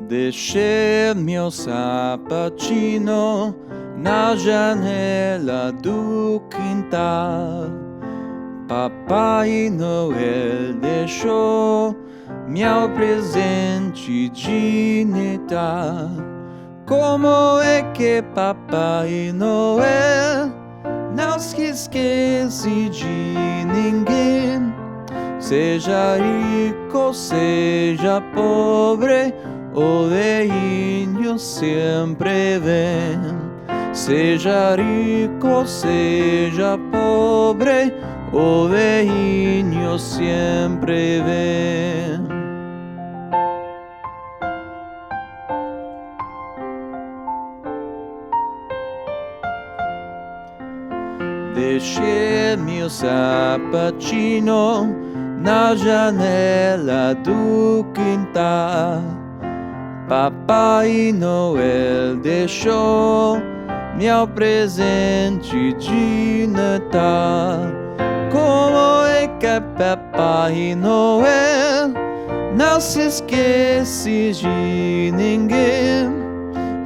Deixei meu sapatinho na janela do quintal. Papai Noel deixou meu presente de Natal. Como é que Papai Noel não se esquece de ninguém? Seja rico, seja pobre, o velhinho sempre vem. Seja rico, seja pobre, o velhinho sempre vem. Deixei meu sapatinho na janela do quintal. Papai Noel deixou meu presente de Natal. Como é que Papai Noel não se esquece de ninguém?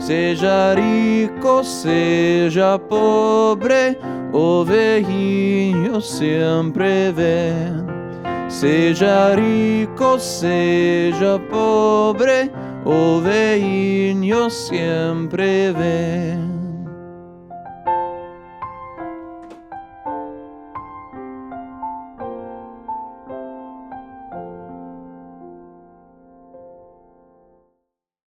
Seja rico, seja pobre, o velhinho sempre vem. Seja rico, seja pobre, o velhinho sempre vem.